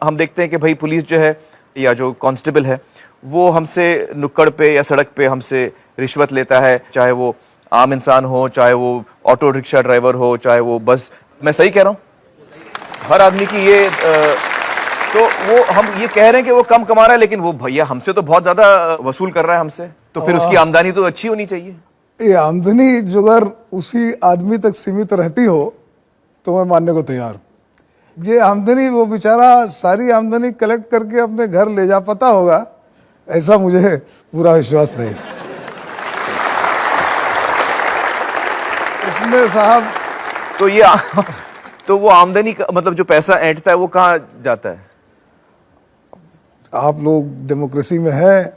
हम देखते हैं कि भाई पुलिस जो है या जो कांस्टेबल है वो हमसे नुक्कड़ पे या सड़क पे हमसे रिश्वत लेता है, चाहे वो आम इंसान हो, चाहे वो ऑटो रिक्शा ड्राइवर हो, चाहे वो बस। मैं सही कह रहा हूँ? हर आदमी की ये तो वो हम ये कह रहे हैं कि वो कम कमा रहा है, लेकिन वो भैया हमसे तो बहुत ज्यादा वसूल कर रहा है हमसे, तो फिर उसकी आमदनी तो अच्छी होनी चाहिए। ये आमदनी जो अगर उसी आदमी तक सीमित रहती हो तो मैं मानने को तैयार हूँ। ये आमदनी वो बेचारा सारी आमदनी कलेक्ट करके अपने घर ले जा पाता होगा, ऐसा मुझे पूरा विश्वास नहीं। इसमें साहब तो ये तो वो आमदनी का मतलब जो पैसा ऐंठता है वो कहाँ जाता है? आप लोग डेमोक्रेसी में हैं,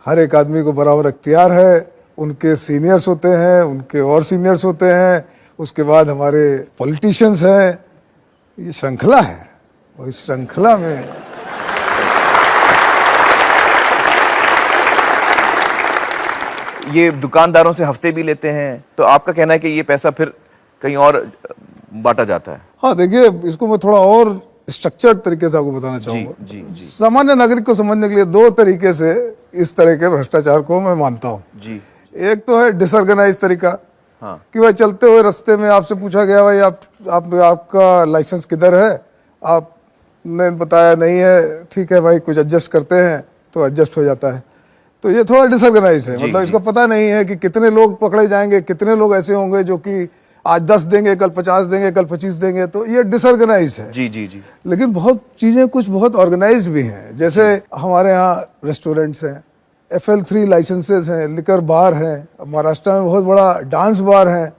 हर एक आदमी को बराबर इख्तियार है। उनके सीनियर्स होते हैं, उनके और सीनियर्स होते हैं, उसके बाद हमारे पॉलिटिशियंस हैं। ये श्रृंखला है और इस श्रृंखला में ये दुकानदारों से हफ्ते भी लेते हैं, तो आपका कहना है कि ये पैसा फिर कहीं और बांटा जाता है? हाँ देखिए, इसको मैं थोड़ा और स्ट्रक्चर्ड तरीके से आपको बताना चाहूँगा। जी जी। सामान्य नागरिक को समझने के लिए दो तरीके से इस तरह के भ्रष्टाचार को मैं मानता हूँ जी। एक तो है डिसऑर्गेनाइज तरीका, हाँ। कि भाई चलते हुए रास्ते में आपसे पूछा गया भाई आपका लाइसेंस किधर है, आपने बताया नहीं है, ठीक है भाई कुछ एडजस्ट करते हैं, तो एडजस्ट हो जाता है। तो ये थोड़ा डिसऑर्गेनाइज है, मतलब इसको पता नहीं है कि कितने लोग पकड़े जाएंगे, कितने लोग ऐसे होंगे जो कि आज 10 देंगे, कल 50 देंगे, कल 25 देंगे, तो ये डिसऑर्गेनाइज है। जी जी जी। लेकिन बहुत चीजें कुछ बहुत ऑर्गेनाइज भी हैं, जैसे हमारे यहाँ रेस्टोरेंट्स हैं, FL3 लाइसेंसेस हैं, लिकर बार हैं, महाराष्ट्र में बहुत बड़ा डांस बार है,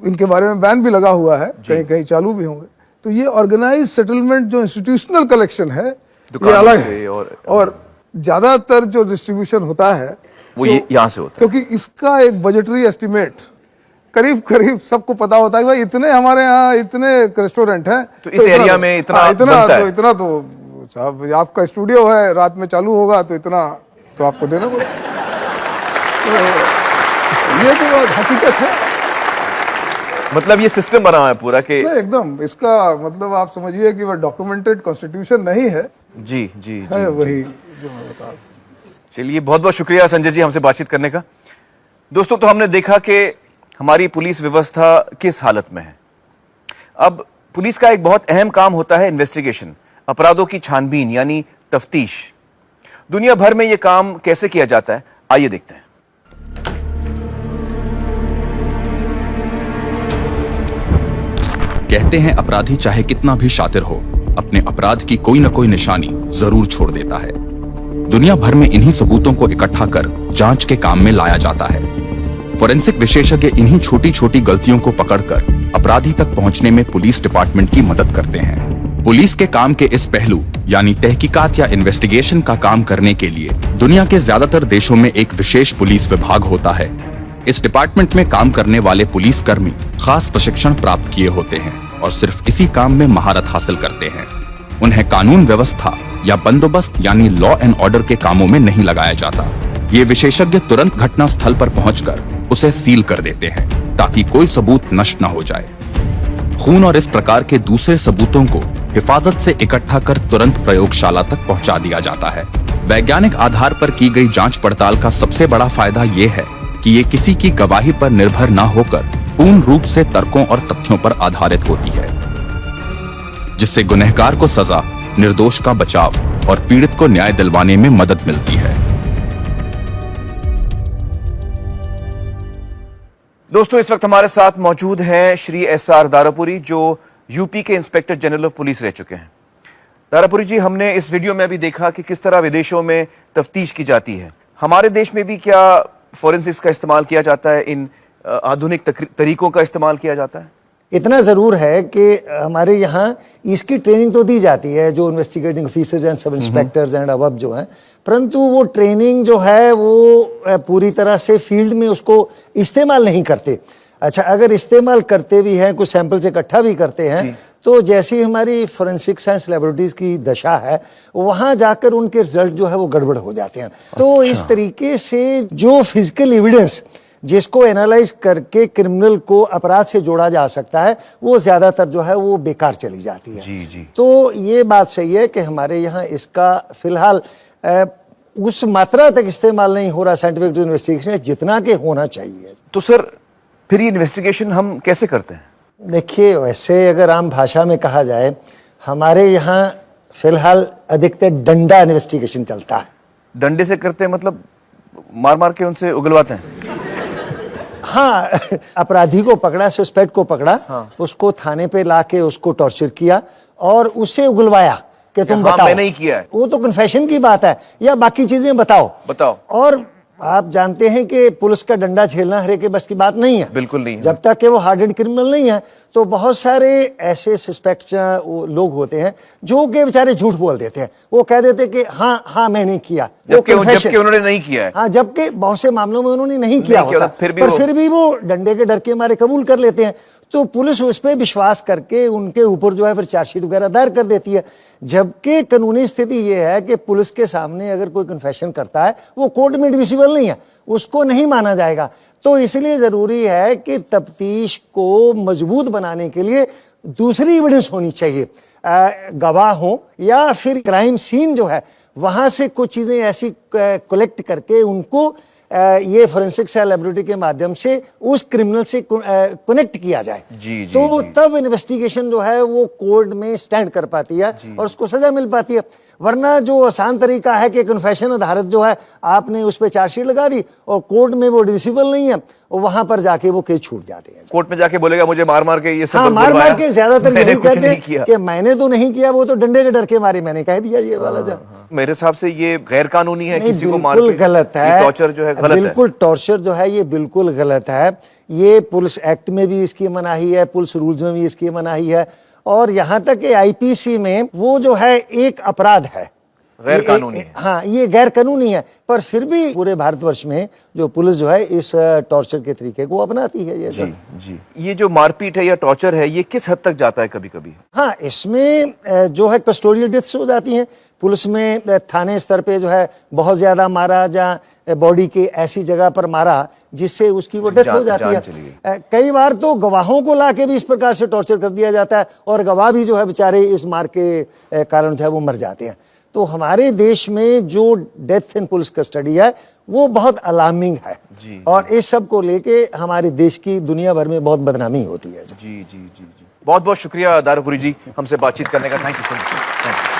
इनके बारे में बैन भी लगा हुआ है, कहीं कहीं चालू भी होंगे। तो ये ऑर्गेनाइज सेटलमेंट जो इंस्टीट्यूशनल कलेक्शन है ये अलग है, और ज्यादातर जो डिस्ट्रीब्यूशन होता है वो यहाँ से होता है, क्योंकि इसका एक बजटरी एस्टिमेट करीब करीब सबको पता होता है कि भाई इतने हमारे यहाँ इतने रेस्टोरेंट हैं, तो इस एरिया में इतना इतना तो साहब आपका स्टूडियो है, रात में चालू होगा तो इतना तो आपको देना पड़ेगा। तो ये तो हकीकत है, मतलब ये सिस्टम बना हुआ है पूरा कि एकदम इसका मतलब आप समझिए कि वह डॉक्यूमेंटेड कॉन्स्टिट्यूशन नहीं है। जी जी है वही जो मैं बता। चलिए, बहुत बहुत शुक्रिया संजय जी हमसे बातचीत करने का। दोस्तों, तो हमने देखा कि हमारी पुलिस व्यवस्था किस हालत में है। अब पुलिस का एक बहुत अहम काम होता है इन्वेस्टिगेशन, अपराधों की छानबीन यानी तफ्तीश। दुनिया भर में यह काम कैसे किया जाता है, आइए देखते हैं। कहते हैं अपराधी चाहे कितना भी शातिर हो, अपने अपराध की कोई न कोई निशानी जरूर छोड़ देता है। दुनिया भर में इन्हीं सबूतों को इकट्ठा कर जांच के काम में लाया जाता है। फोरेंसिक विशेषज्ञ इन्हीं छोटी छोटी गलतियों को पकड़कर अपराधी तक पहुंचने में पुलिस डिपार्टमेंट की मदद करते हैं। पुलिस के काम के इस पहलू यानी तहकीकात या इन्वेस्टिगेशन का काम करने के लिए दुनिया के ज्यादातर देशों में एक विशेष पुलिस विभाग होता है। इस डिपार्टमेंट में काम करने वाले पुलिस कर्मी खास प्रशिक्षण प्राप्त किए होते हैं और सिर्फ इसी काम में महारत हासिल करते हैं। उन्हें कानून व्यवस्था या बंदोबस्त यानी लॉ एंड ऑर्डर के कामों में नहीं लगाया जाता। ये विशेषज्ञ तुरंत घटना स्थल पर पहुंचकर उसे सील कर देते हैं ताकि कोई सबूत नष्ट न हो जाए। खून और इस प्रकार के दूसरे सबूतों को हिफाजत से इकट्ठा कर तुरंत प्रयोगशाला तक पहुंचा दिया जाता है। वैज्ञानिक आधार पर की गई जांच पड़ताल का सबसे बड़ा फायदा ये है कि ये किसी की गवाही पर निर्भर न होकर पूर्ण रूप से तर्कों और तथ्यों पर आधारित होती है, जिससे गुनहगार को सजा, निर्दोष का बचाव और पीड़ित को न्याय दिलवाने में मदद मिलती है। दोस्तों, इस वक्त हमारे साथ मौजूद हैं श्री SR दारापुरी, जो यूपी के इंस्पेक्टर जनरल ऑफ पुलिस रह चुके हैं। दारापुरी जी, हमने इस वीडियो में अभी देखा कि किस तरह विदेशों में तफ्तीश की जाती है। हमारे देश में भी क्या फोरेंसिक्स का इस्तेमाल किया जाता है, इन आधुनिक तरीकों का इस्तेमाल किया जाता है? इतना ज़रूर है कि हमारे यहाँ इसकी ट्रेनिंग तो दी जाती है, जो इन्वेस्टिगेटिंग ऑफिसर्स एंड सब इंस्पेक्टर्स एंड अबव जो हैं, परंतु वो ट्रेनिंग जो है वो पूरी तरह से फील्ड में उसको इस्तेमाल नहीं करते। अच्छा, अगर इस्तेमाल करते भी हैं, कुछ सैंपल्स इकट्ठा भी करते हैं, तो जैसी हमारी फोरेंसिक साइंस लेबोरेटरीज की दशा है, वहाँ जाकर उनके रिजल्ट जो है वो गड़बड़ हो जाते हैं। तो इस तरीके से जो फिजिकल एविडेंस जिसको एनालाइज करके क्रिमिनल को अपराध से जोड़ा जा सकता है, वो ज़्यादातर जो है वो बेकार चली जाती है। जी जी। तो ये बात सही है कि हमारे यहाँ इसका फिलहाल उस मात्रा तक इस्तेमाल नहीं हो रहा साइंटिफिक इन्वेस्टिगेशन जितना कि होना चाहिए। तो सर फिर ये इन्वेस्टिगेशन हम कैसे करते हैं? देखिए, वैसे अगर आम भाषा में कहा जाए, हमारे यहाँ फिलहाल अधिकतर डंडा इन्वेस्टिगेशन चलता है। डंडे से करते हैं मतलब मार मार के उनसे उगलवाते हैं? हाँ, अपराधी को पकड़ा, सस्पेक्ट को पकड़ा, उसको थाने पे लाके उसको टॉर्चर किया और उससे उगलवाया कि तुम हाँ, बताओ। मैंने ही किया है। वो तो कन्फेशन की बात है, या बाकी चीजें बताओ। और आप जानते हैं कि पुलिस का डंडा झेलना हर एक के बस की बात नहीं है। बिल्कुल नहीं है। जब तक कि वो हार्डेड क्रिमिनल नहीं है, तो बहुत सारे ऐसे सस्पेक्ट्स लोग होते हैं जो कि बेचारे झूठ बोल देते हैं। वो कह देते हैं कि हाँ मैंने किया, जबकि उन्होंने नहीं किया है। हाँ, जबकि बहुत से मामलों में उन्होंने नहीं किया होता, फिर भी वो डंडे के डर के मारे कबूल कर लेते हैं। तो पुलिस उस पर विश्वास करके उनके ऊपर जो है फिर चार्जशीट वगैरह दायर कर देती है। जबकि कानूनी स्थिति ये है कि पुलिस के सामने अगर कोई कन्फेशन करता है, वो कोर्ट में एडमिसिबल नहीं है, उसको नहीं माना जाएगा। तो इसलिए जरूरी है कि तफ्तीश को मजबूत बनाने के लिए दूसरी एविडेंस होनी चाहिए, गवाह हो या फिर क्राइम सीन जो है वहां से कुछ चीजें ऐसी कलेक्ट करके उनको ये फोरेंसिक सेल लैबोरेटरी के माध्यम से उस क्रिमिनल से कनेक्ट किया जाए। जी, तो जी। तब इन्वेस्टिगेशन जो है वो कोर्ट में स्टैंड कर पाती है और उसको सजा मिल पाती है। वरना जो आसान तरीका है कि कन्फेशन आधारित जो है आपने उस पर चार्जशीट लगा दी और कोर्ट में वो एडमिसिबल नहीं है, और वहां पर जाके वो केस छूट जाते हैं। कोर्ट में जाके बोलेगा मुझे मार मार के ये सब हाँ, मार के ज्यादातर यही कहते हैं किया कि मैंने तो नहीं किया, वो तो डंडे के डर के मारे मैंने कह दिया ये वाला जो। मेरे हिसाब से ये गैर कानूनी है, नहीं, किसी को मार बिल्कुल के गलत है। टॉर्चर जो है गलत है। बिल्कुल टॉर्चर जो है ये बिल्कुल गलत है। ये पुलिस एक्ट में भी इसकी मनाही है, पुलिस रूल्स में भी इसकी मनाही है, और यहाँ तक कि आईपीसी में वो जो है एक अपराध है, गैर कानूनी है। हाँ, ये गैर कानूनी है, पर फिर भी पूरे भारतवर्ष में जो पुलिस जो है इस टॉर्चर के तरीके को अपनाती है। ये जी जी। ये जो मारपीट है या टॉर्चर है, ये किस हद तक जाता है कभी कभी? हाँ, इसमें जो है कस्टोडियल डेथ्स हो जाती हैं। पुलिस में थाने स्तर पे जो है बहुत ज्यादा मारा, जहाँ बॉडी के ऐसी जगह पर मारा जिससे उसकी वो डेथ हो जाती है। कई बार तो गवाहों को लाके भी इस प्रकार से टॉर्चर कर दिया जाता है और गवाह भी जो है बेचारे इस मार के कारण जो है वो मर जाते हैं। तो हमारे देश में जो डेथ इन पुलिस कस्टडी है वो बहुत अलार्मिंग है जी, और इस सब को लेके हमारे देश की दुनिया भर में बहुत बदनामी होती है। जी जी जी जी। बहुत बहुत शुक्रिया दारुपुरी जी हमसे बातचीत करने का। Thank you so much.